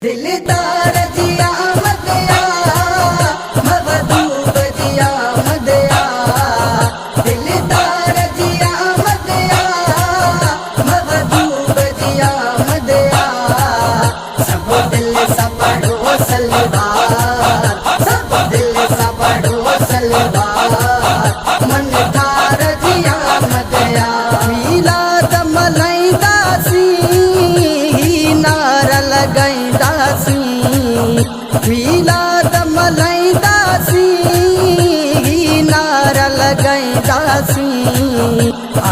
दिलदार जी आमद या महबूब जी आमद या दिलदार जी आमद या महबूब जी आमद या सब दिल सा पढ़ो सलवार सब दिल सा पढ़ो सलवार मन थार जी आमद या मीलाद मलाइंदा सी नारा लगाइंदा मीलाद मलाइंदा नारा लगाइंदा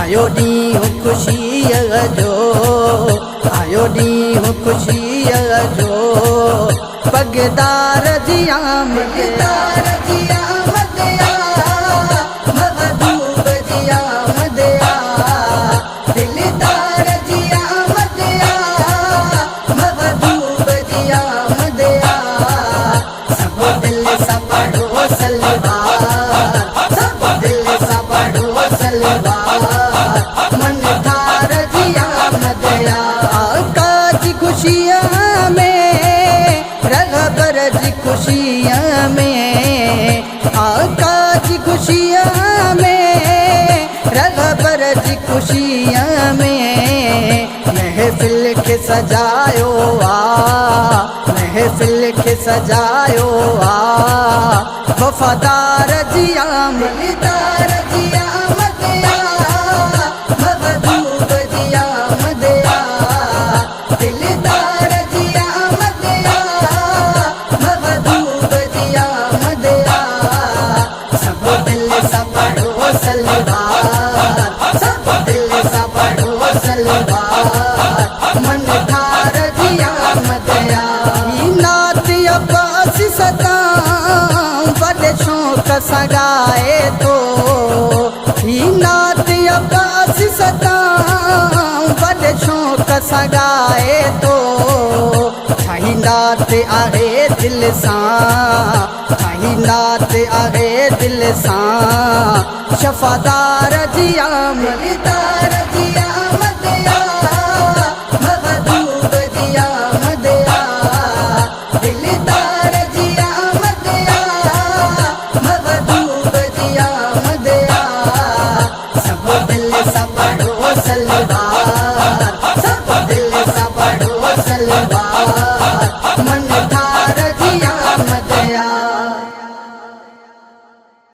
आयो ॾींहुं ख़ुशीअ जो आयो ॾींहुं ख़ुशीअ जो पगदार जी आमद या महबूब जी आमद या दिलदार जी आमद या महबूब जी आमद या सब दिल सा पढ़ो सलवार सब दिल सा पढ़ो सलवार मन थार जी आमद या आका जी खुशियाँ में रहबर जी खुशियाँ में आका जी खुशियाँ में रहबर जी खुशियाँ में महफिल के सजायो महफिल के सजायो वफादार जी आमद या महबूब जी आमद या दिलदार जी आमद या महबूब जी आमद या सब दिल सा पढ़ो सलवार सब दिल सा पढ़ो सलवार मन थार जी आमद या नात अब्बास सदां बड़े शौक सां गाए तो नात अब्बास सदां बड़े शौक सां गाए तो ठाही नात आहे दिल सां ठाही नात आहे दिल सां शफ़ादार जी आमद